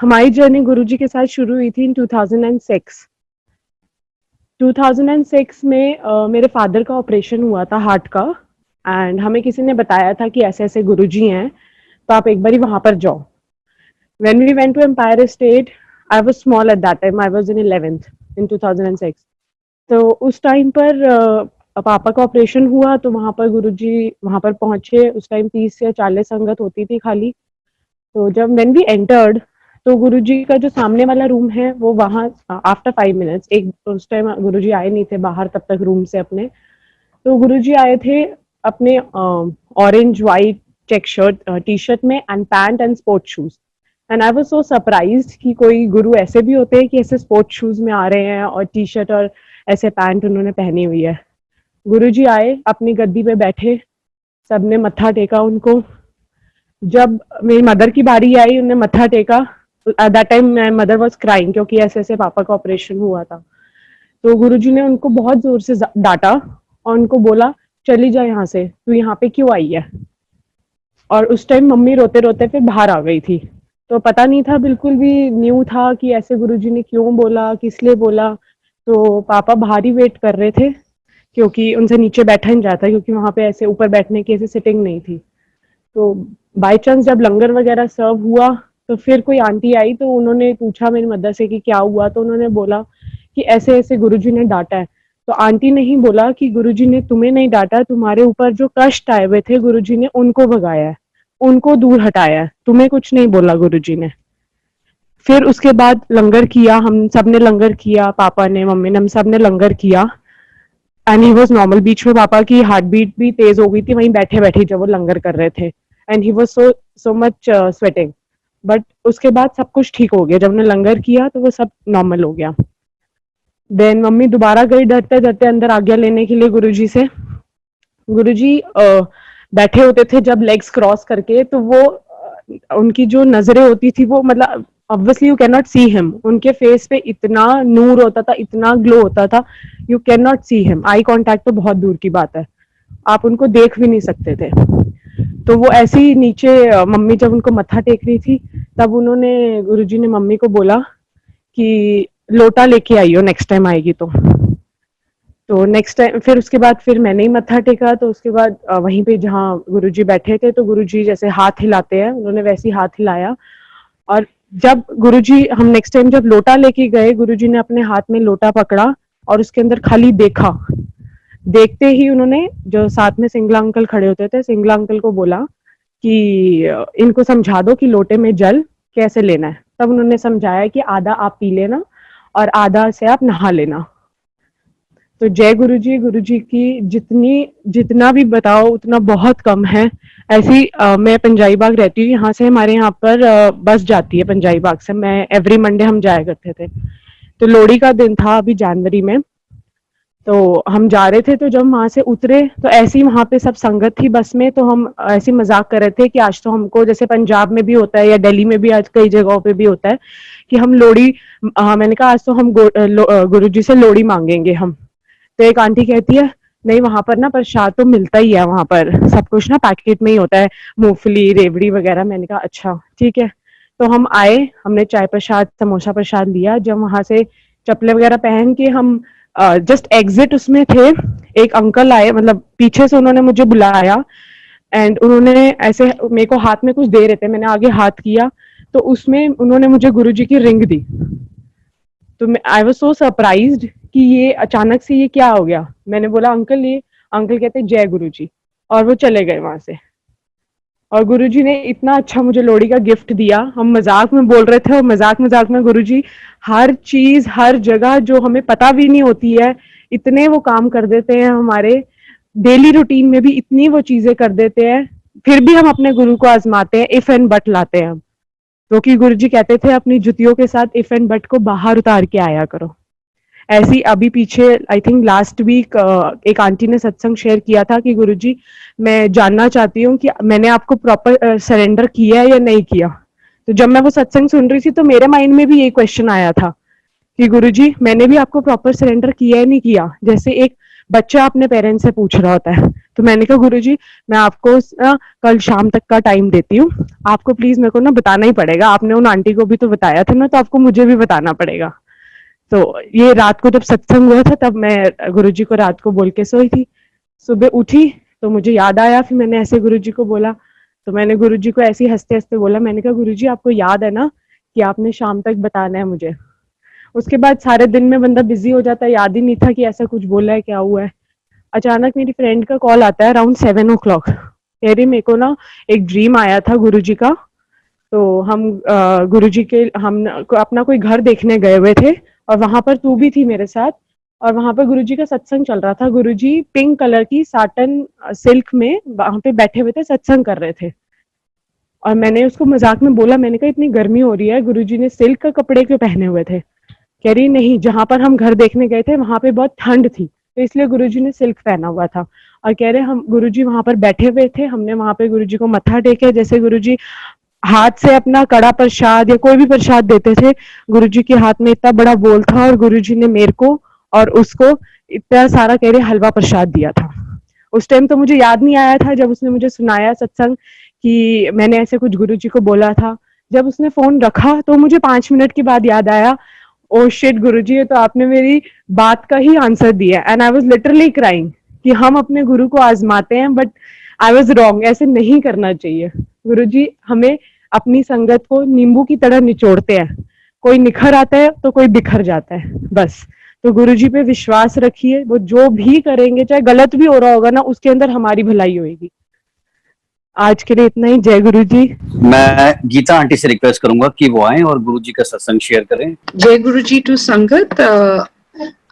हमारी जर्नी गुरुजी के साथ शुरू हुई थी इन 2006। 2006 में मेरे फादर का ऑपरेशन हुआ था हार्ट का। एंड हमें किसी ने बताया था कि ऐसे ऐसे गुरुजी हैं, तो आप एक बारी वहां पर जाओ। When we went to Empire State, I was small at that time. I was in 11th in 2006. तो उस टाइम पर पापा का ऑपरेशन हुआ, तो वहां पर गुरुजी वहां पर पहुंचे। उस टाइम 30 या 40 संगत होती थी खाली। तो जब व्हेन वी एंटर्ड, तो गुरुजी का जो सामने वाला रूम है वो वहां आफ्टर 5 मिनट्स, एक उस टाइम गुरुजी आए नहीं थे बाहर तब तक रूम से अपने। तो गुरुजी आए थे अपने orange white check shirt T shirt में and pant and sports shoes. And I was so surprised कि कोई गुरु ऐसे भी होते हैं कि ऐसे स्पोर्ट्स शूज में आ रहे हैं और टी शर्ट और ऐसे पैंट उन्होंने पहनी हुई है। गुरुजी आए, अपनी गद्दी पे बैठे, सबने मत्था टेका उनको। जब मेरी मदर की बारी आई, उन्हें मत्था टेका। At that time my mother was crying क्योंकि ऐसे ऐसे पापा का ऑपरेशन हुआ था। तो गुरुजी ने उनको बहुत जोर से डांटा और उनको बोला, चली जा यहाँ से, तू यहाँ पे क्यों आई है। और उस टाइम मम्मी रोते रोते फिर बाहर आ गई थी। तो पता नहीं था, बिल्कुल भी न्यू था कि ऐसे गुरुजी ने क्यों बोला, किस लिए बोला। तो पापा बाहर ही वेट कर रहे थे क्योंकि उनसे नीचे बैठा नहीं जाता, क्योंकि वहां पे ऐसे ऊपर बैठने की ऐसे सिटिंग नहीं थी। तो बाय चांस जब लंगर वगैरह सर्व हुआ, तो फिर कोई आंटी आई, तो उन्होंने पूछा मेरी मदर से कि क्या हुआ। तो उन्होंने बोला कि ऐसे ऐसे गुरुजी ने डांटा है। तो आंटी ने ही बोला कि गुरुजी ने तुम्हें नहीं डांटा, तुम्हारे ऊपर जो कष्ट आए हुए थे गुरुजी ने उनको भगाया है, उनको दूर हटाया है, तुम्हें कुछ नहीं बोला गुरुजी ने। फिर उसके बाद लंगर किया, हम सब ने लंगर किया, पापा ने, मम्मी ने, हम सब ने लंगर किया। And he was normal. बीच में पापा की हार्ट बीट भी तेज हो गई थी वहीं बैठे बैठे जब वो लंगर कर रहे थे। And he was so much sweating. But उसके बाद सब कुछ ठीक हो गया, जब उन्होंने लंगर किया तो वो सब नॉर्मल हो गया। देन मम्मी दोबारा गई डरते डरते अंदर आज्ञा लेने के लिए गुरुजी से। गुरुजी बैठे होते थे जब लेग्स क्रॉस करके, तो वो उनकी जो नजरें होती थी वो मतलब obviously you can not see him. उनके फेस पे इतना नूर होता था, इतना ग्लो होता था, you can not see him. Eye contact तो बहुत दूर की बात है, आप उनको देख भी नहीं सकते थे। तो वो ऐसे ही नीचे मम्मी जब उनको मत्था टेक रही थी, तब उन्होंने गुरुजी ने मम्मी को बोला कि लोटा लेके आइयो नेक्स्ट टाइम आएगी तो नेक्स्ट टाइम फिर उसके बाद फिर मैंने ही मत्था टेका। तो उसके बाद वहीं पे जहाँ गुरुजी बैठे थे, तो गुरुजी जैसे हाथ हिलाते हैं, उन्होंने वैसे ही हाथ हिलाया। और जब गुरुजी, हम नेक्स्ट टाइम जब लोटा लेके गए, गुरुजी ने अपने हाथ में लोटा पकड़ा और उसके अंदर खाली देखा। देखते ही उन्होंने, जो साथ में सिंगला अंकल खड़े होते थे, सिंगला अंकल को बोला कि इनको समझा दो कि लोटे में जल कैसे लेना है। तब उन्होंने समझाया कि आधा आप पी लेना और आधा से आप नहा लेना। तो जय गुरु जी की जितनी जितना भी बताओ उतना बहुत कम है। ऐसी मैं पंजाई बाग रहती हूँ, यहाँ से हमारे यहाँ पर बस जाती है पंजाई बाग से। मैं एवरी मंडे हम जाया करते थे। तो लोहड़ी का दिन था अभी जनवरी में, तो हम जा रहे थे। तो जब वहां से उतरे तो ऐसी वहां पे सब संगत थी बस में, तो हम ऐसे मजाक कर रहे थे कि आज तो हमको, जैसे पंजाब में भी होता है या दिल्ली में भी आज कई जगहों पे भी होता है कि हम लोहड़ी, मैंने कहा आज तो हम गुरु जी से लोहड़ी मांगेंगे हम। तो एक आंटी कहती है, नहीं वहां पर ना प्रसाद तो मिलता ही है, वहां पर सब कुछ ना पैकेट में ही होता है, मूंगफली रेवड़ी वगैरह। मैंने कहा अच्छा ठीक है। तो हम आए, हमने चाय प्रसाद समोसा प्रसाद लिया। जब वहां से चप्पलें वगैरह पहन के हम जस्ट एग्जिट उसमें थे, एक अंकल आए, मतलब पीछे से उन्होंने मुझे बुलाया। एंड उन्होंने ऐसे मेरे को हाथ में कुछ दे रहे थे, मैंने आगे हाथ किया तो उसमें उन्होंने मुझे गुरुजी की रिंग दी। तो आई वाज सो सरप्राइज्ड कि ये अचानक से ये क्या हो गया। मैंने बोला अंकल ये, अंकल कहते जय गुरुजी, और वो चले गए वहां से। और गुरुजी ने इतना अच्छा मुझे लोहड़ी का गिफ्ट दिया। हम मजाक में बोल रहे थे और मजाक मजाक में गुरुजी हर चीज हर जगह जो हमें पता भी नहीं होती है, इतने वो काम कर देते हैं हमारे डेली रूटीन में भी, इतनी वो चीजें कर देते हैं। फिर भी हम अपने गुरु को आजमाते हैं, इफ एंड बट लाते हैं हम। क्योंकि गुरुजी कहते थे अपनी जुतियों के साथ इफ एंड बट को बाहर उतार के आया करो। ऐसी अभी पीछे आई थिंक लास्ट वीक एक आंटी ने सत्संग शेयर किया था कि गुरुजी मैं जानना चाहती हूँ कि मैंने आपको प्रॉपर सरेंडर किया है या नहीं किया। तो जब मैं वो सत्संग सुन रही थी तो मेरे माइंड में भी ये क्वेश्चन आया था कि गुरुजी मैंने भी आपको प्रॉपर सरेंडर किया है नहीं किया। जैसे एक बच्चा अपने पेरेंट्स से पूछ रहा होता है। तो मैंने कहा गुरुजी मैं आपको कल शाम तक का टाइम देती हूँ, आपको प्लीज मेरे को ना बताना ही पड़ेगा, आपने उन आंटी को भी तो बताया था ना, तो आपको मुझे भी बताना पड़ेगा। तो ये रात को जब सत्संग हुआ था तब मैं गुरुजी को रात को बोल के सोई थी। सुबह उठी तो मुझे याद आया, फिर मैंने ऐसे गुरुजी को बोला। तो मैंने गुरुजी को ऐसे ही हंसते हंसते बोला, मैंने कहा गुरुजी आपको याद है ना कि आपने शाम तक बताना है मुझे। उसके बाद सारे दिन में बंदा बिजी हो जाता है, याद ही नहीं था कि ऐसा कुछ बोला है, क्या हुआ है। अचानक मेरी फ्रेंड का कॉल आता है अराउंड 7 o'clock, कह रही मेरे को ना एक ड्रीम आया था गुरुजी का। तो हम गुरुजी के हम अपना कोई घर देखने गए हुए थे, और वहां पर तू भी थी मेरे साथ। और वहां पर गुरुजी का सत्संग चल रहा था, गुरुजी पिंक कलर की साटन सिल्क में वहां पे बैठे हुए थे, सत्संग कर रहे थे। और मैंने उसको मजाक में बोला, मैंने कहा इतनी गर्मी हो रही है, गुरुजी ने सिल्क का कपड़े क्यों पहने हुए थे। कह रही नहीं, जहां पर हम घर देखने गए थे वहां पे बहुत ठंड थी, तो इसलिए गुरुजी ने सिल्क पहना हुआ था। और कह रहे हम गुरुजी वहां पर बैठे हुए थे, हमने वहां पे गुरुजी को मत्था टेके, जैसे गुरुजी हाथ से अपना कड़ा प्रसाद या कोई भी प्रसाद देते थे, गुरुजी के हाथ में इतना बड़ा बोल था, और गुरुजी ने मेरे को और उसको इतना सारा कह रहे हलवा प्रसाद दिया था। उस टाइम तो मुझे याद नहीं आया था, जब उसने मुझे सुनाया सत्संग कि मैंने ऐसे कुछ गुरुजी को बोला था। जब उसने फोन रखा तो मुझे 5 मिनट के बाद याद आया, ओ शिट गुरुजी, ये तो आपने मेरी बात का ही आंसर दिया। And I was literally crying कि हम अपने गुरु को आजमाते हैं, बट आई वाज रॉन्ग, ऐसे नहीं करना चाहिए। गुरुजी हमें अपनी संगत को नींबू की तरह निचोड़ते हैं, कोई निखर आता है तो कोई बिखर जाता है, बस। तो गुरुजी पे विश्वास रखिए, वो जो भी करेंगे, चाहे गलत भी हो रहा होगा ना, उसके अंदर हमारी भलाई होगी। आज के लिए इतना ही। जय गुरु जी। मैं गीता आंटी से रिक्वेस्ट करूंगा कि वो आए और गुरुजी का सत्संग शेयर करें। जय गुरुजी टू संगत।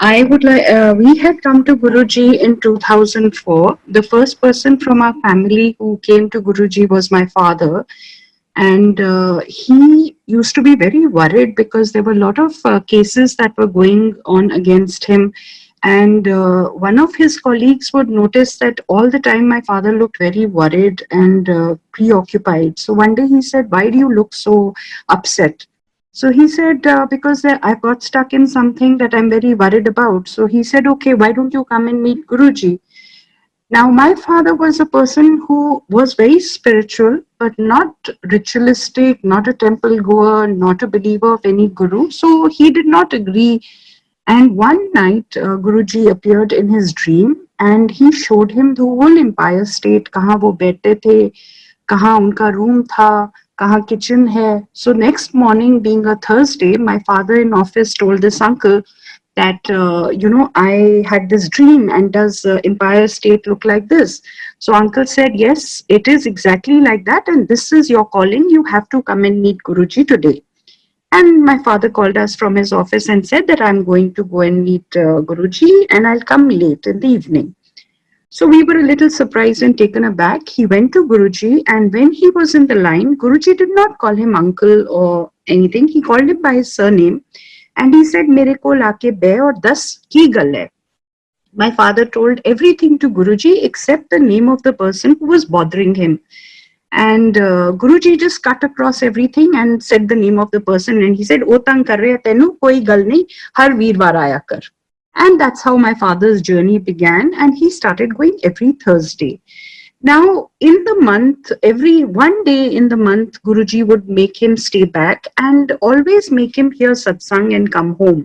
I would like, we had come to Guruji in 2004. The first person from our family who came to Guruji was my father. And he used to be very worried because there were a lot of cases that were going on against him. And one of his colleagues would notice that all the time my father looked very worried and preoccupied. So one day he said, "Why do you look so upset?" So he said, because I got stuck in something that I'm very worried about. So he said, "Okay, why don't you come and meet Guruji?" Now, my father was a person who was very spiritual, but not ritualistic, not a temple goer, not a believer of any guru. So he did not agree. And one night, Guruji appeared in his dream and he showed him the whole Empire State, kahan wo बैठते थे, kahan unka room tha, kahan kitchen hai. So next morning, being a Thursday, my father in office told this uncle that, I had this dream, and does Empire State look like this? So uncle said, yes, it is exactly like that, and this is your calling. You have to come and meet Guruji today. And my father called us from his office and said that I'm going to go and meet Guruji, and I'll come late in the evening. So we were a little surprised and taken aback. He went to Guruji, and when he was in the line, Guruji did not call him uncle or anything. He called him by his surname. And he said, "Mere ko laake be aur 10 ki gal hai." My father told everything to Guruji except the name of the person who was bothering him. And Guruji just cut across everything and said the name of the person. And he said, "O tang kar rahe tenu, koi gal nahi, har veerwar aaya kar." And that's how my father's journey began. And he started going every Thursday. Now, in the month, every one day in the month, Guruji would make him stay back and always make him hear satsang and come home.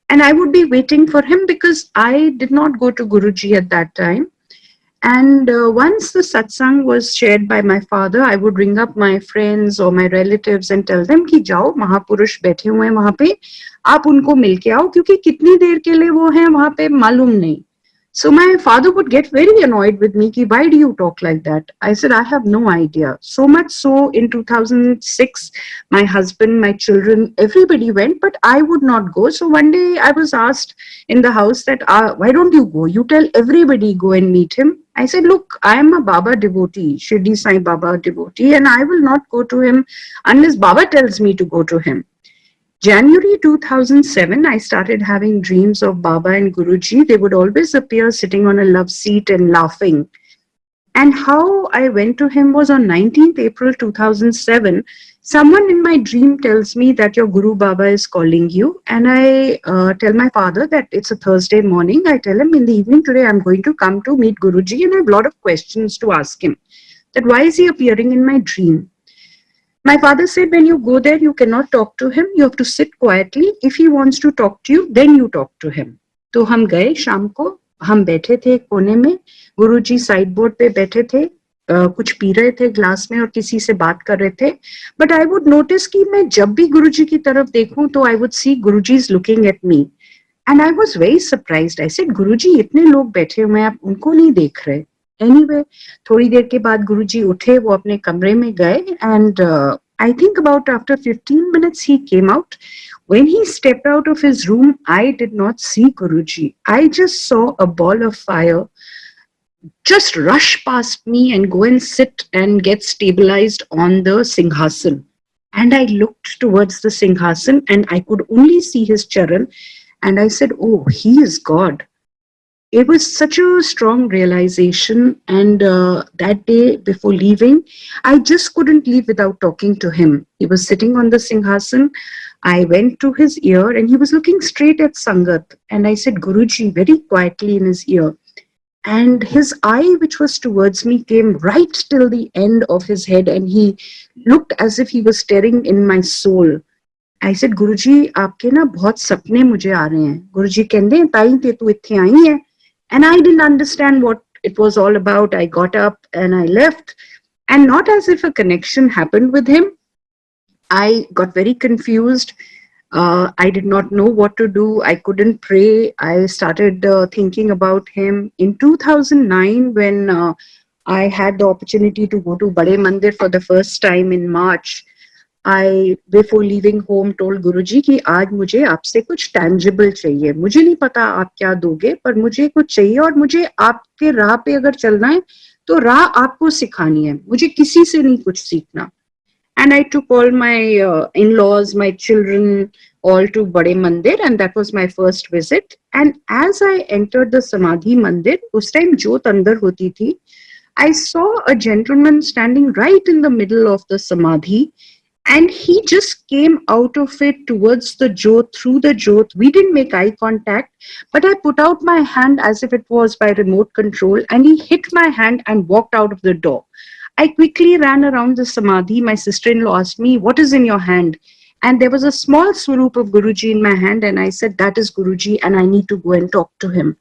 And I would be waiting for him because I did not go to Guruji at that time. And once the satsang was shared by my father, I would ring up my friends or my relatives and tell them कि जाओ, महापुरुष बैठे हुए हैं वहां पे, आप उनको मिल के आओ, क्योंकि कितनी देर के लिए वो हैं वहां पे मालूम नहीं. So my father would get very annoyed with me. Ki, why do you talk like that? I said, I have no idea. So much so in 2006, my husband, my children, everybody went, but I would not go. So one day I was asked in the house that, why don't you go? You tell everybody go and meet him. I said, look, I am a Baba devotee, Shirdi Sai Baba devotee, and I will not go to him unless Baba tells me to go to him. January 2007, I started having dreams of Baba and Guruji. They would always appear sitting on a love seat and laughing. And how I went to him was on 19th April 2007. Someone in my dream tells me that your Guru Baba is calling you, and I tell my father that it's a Thursday morning. I tell him in the evening today I'm going to come to meet Guruji, and I have a lot of questions to ask him. That why is he appearing in my dream? My father said, when you go there, you cannot talk to him. You have to sit quietly. If he wants to talk to you, then you talk to him. तो हम गए शाम को, हम बैठे थे कोने में, गुरुजी साइड बोर्ड पे बैठे थे, कुछ पी रहे थे ग्लास में और किसी से बात कर रहे थे. बट आई वुड नोटिस कि मैं जब भी गुरुजी की तरफ देखूं तो I would see Guruji is looking at me, and I was very surprised. I said, Guruji इतने लोग बैठे हुए हैं, आप उनको नहीं देख रहे? एनीवे, थोड़ी देर के बाद गुरुजी उठे, वो अपने कमरे में गए, and I think about after 15 minutes he came out. When he stepped out of his room, I did not see Guruji. I just saw a ball of fire just rush past me and go and sit and get stabilized on the Singhasan. And I looked towards the Singhasan and I could only see his charan. And I said, oh, he is God. It was such a strong realization, and that day before leaving, I just couldn't leave without talking to him. He was sitting on the Singhasan. I went to his ear and he was looking straight at Sangat, and I said, Guruji, very quietly in his ear. And his eye, which was towards me, came right till the end of his head, and he looked as if he was staring in my soul. I said, Guruji, आपके ना बहुत सपने मुझे आ रहे हैं. गुरुजी कहते हैं, ताई ते तू इत्थे आई है. And I didn't understand what it was all about. I got up and I left. And not as if a connection happened with him. I got very confused. I did not know what to do. I couldn't pray. I started thinking about him. In 2009, when I had the opportunity to go to Bade Mandir for the first time in March, I, before leaving home, told Guruji कि आज मुझे आपसे कुछ tangible चाहिए. मुझे नहीं पता आप क्या दोगे, पर मुझे कुछ चाहिए, और मुझे आपके राह पे अगर चलना है तो राह आपको सिखानी है. मुझे किसी से नहीं कुछ सीखना. And I took all my in-laws, my children, all to Bade Mandir, and that was my first visit. And as I entered the Samadhi Mandir, उस time जोत अंदर होती थी, I saw a gentleman standing right in the middle of the Samadhi. And he just came out of it towards the jyot, through the jyot. We didn't make eye contact, but I put out my hand as if it was by remote control, and he hit my hand and walked out of the door. I quickly ran around the Samadhi. My sister-in-law asked me, what is in your hand? And there was a small swaroop of Guruji in my hand, and I said, that is Guruji, and I need to go and talk to him.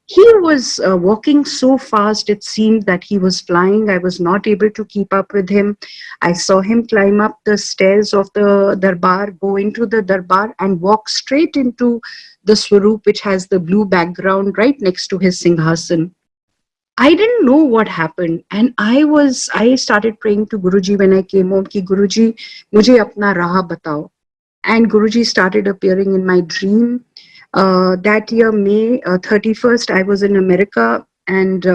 He was walking so fast, it seemed that he was flying. I was not able to keep up with him. I saw him climb up the stairs of the darbar, go into the darbar, and walk straight into the swaroop, which has the blue background right next to his Singhasan. I didn't know what happened, and I started praying to Guruji when I came home कि Guruji, मुझे अपना राह बताओ. And Guruji started appearing in my dream. That year, May 31st, I was in America, and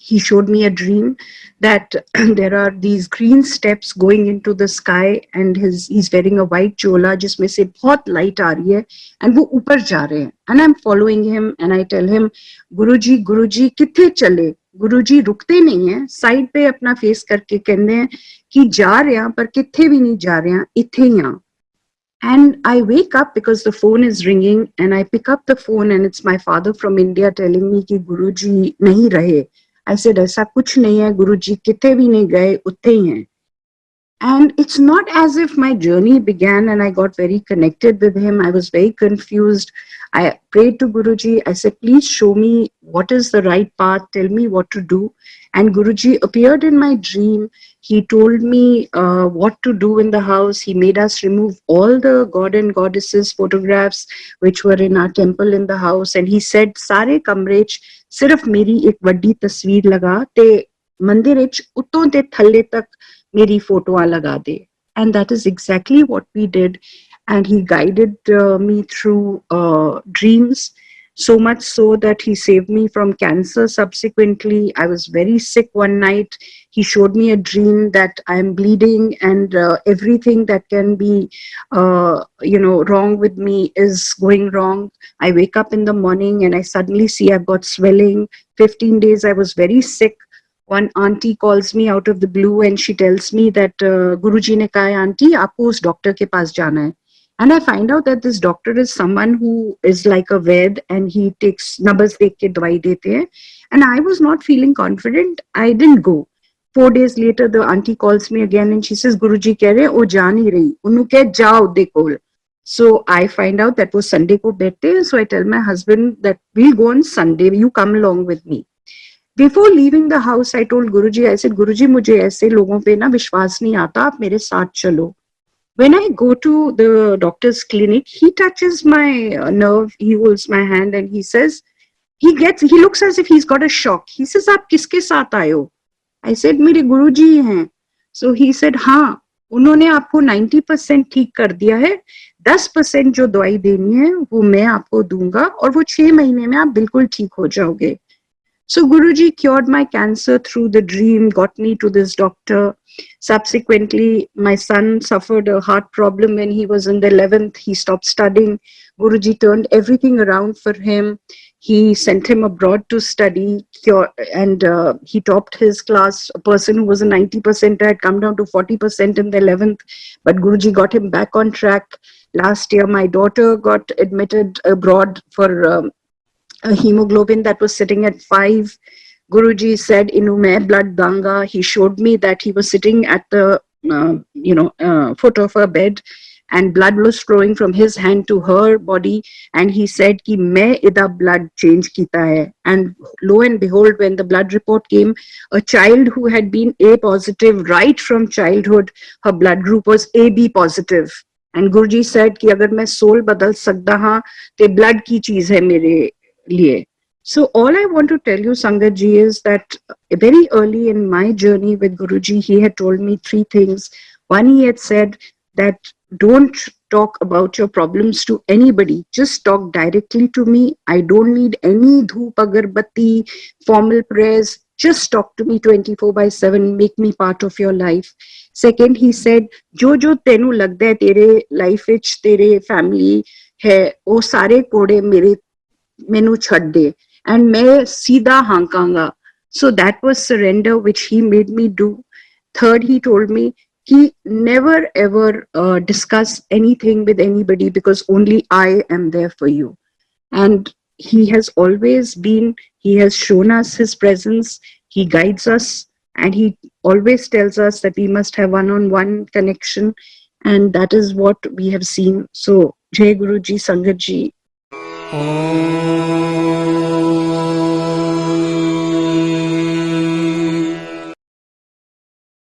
he showed me a dream that there are these green steps going into the sky, and he's wearing a white chola जिसमें से बहुत light आ रही है, and वो ऊपर जा रहे हैं. And I'm following him, and I tell him, Guruji, Guruji, किथे चले? Guruji रुकते नहीं हैं, side पे अपना face करके कहते हैं कि जा रहे हैं, पर किथे भी नहीं जा रहे हैं, इथे ही हैं. And I wake up because the phone is ringing, and I pick up the phone, and it's my father from India telling me कि Guruji नहीं रहे. I said, ऐसा कुछ नहीं है, Guruji किथे भी नहीं गए, उत्थे ही हैं. And it's not as if my journey began and I got very connected with him. I was very confused. I prayed to Guruji. I said, please show me what is the right path. Tell me what to do. And Guruji appeared in my dream. He told me what to do in the house. He made us remove all the god and goddesses photographs which were in our temple in the house. And he said, Sare kamre ch sirf meri ek vaddi tasveer laga te mandir ch utton te thalle tak meri photo laga de. And that is exactly what we did. And he guided me through dreams. So much so that he saved me from cancer subsequently. I was very sick one night. He showed me a dream that I'm bleeding and everything that can be, wrong with me is going wrong. I wake up in the morning and I suddenly see I've got swelling. 15 days I was very sick. one auntie calls me out of the blue and she tells me that Guruji ne kaha hai, auntie aapko us doctor ke paas jana hai. And I find out that this doctor is someone who is like a Ved and he takes numbers dekh ke dawai dete hai. And I was not feeling confident. I didn't go. 4 days later, the auntie calls me again and she says, Guruji keh rahe, oh ja nahi rahi. Unnu keh jao dekho. So I find out that was Sunday ko bete. So I tell my husband that we'll go on Sunday. You come along with me. Before leaving the house, I told Guruji, I said, Guruji, mujhe aise logon pe na vishwas nahi aata. Aap mere saath chalo. When I go to the doctor's clinic, he touches my nerve. He holds my hand and he says, he looks as if he's got a shock. He says, aap kiske saath aaye ho? I said, मेरे गुरुजी हैं. So he said, हाँ, उन्होंने आपको 90% ठीक कर दिया है. 10% जो दवाई देनी है वो मैं आपको दूंगा और वो 6 महीने में आप बिल्कुल ठीक हो जाओगे. So Guruji cured my cancer through the dream, got me to this doctor. Subsequently, my son suffered a heart problem when he was in the 11th. He stopped studying. Guruji turned everything around for him. He sent him abroad to study, and he topped his class. A person who was a 90% had come down to 40% in the 11th, but Guruji got him back on track. Last year, my daughter got admitted abroad for a hemoglobin that was sitting at 5. Guruji said, "Inu main blood danga." He showed me that he was sitting at the foot of her bed, and blood was flowing from his hand to her body. And he said, "Ki main ida blood change kita hai." And lo and behold, when the blood report came, a child who had been A positive right from childhood, her blood group was AB positive. And Guruji said, "Ki agar main soul badal sakda ha, te blood ki cheez hai mere liye." So all I want to tell you, Sangat ji, is that very early in my journey with Guruji, he had told me 3 things. One, he had said that don't talk about your problems to anybody. Just talk directly to me. I don't need any dhoop agarbatti, formal prayers. Just talk to me 24/7. Make me part of your life. Second, he said, jo tenu lagda hai tere life vich, tere family hai, wo sare kode menu chhad de. And main seedha hankanga. So that was surrender, which he made me do. Third, he told me, he never ever discuss anything with anybody because only I am there for you. And he has always been, he has shown us his presence, he guides us, and he always tells us that we must have one-on-one connection, and that is what we have seen. So Jai Guruji, Sangat ji.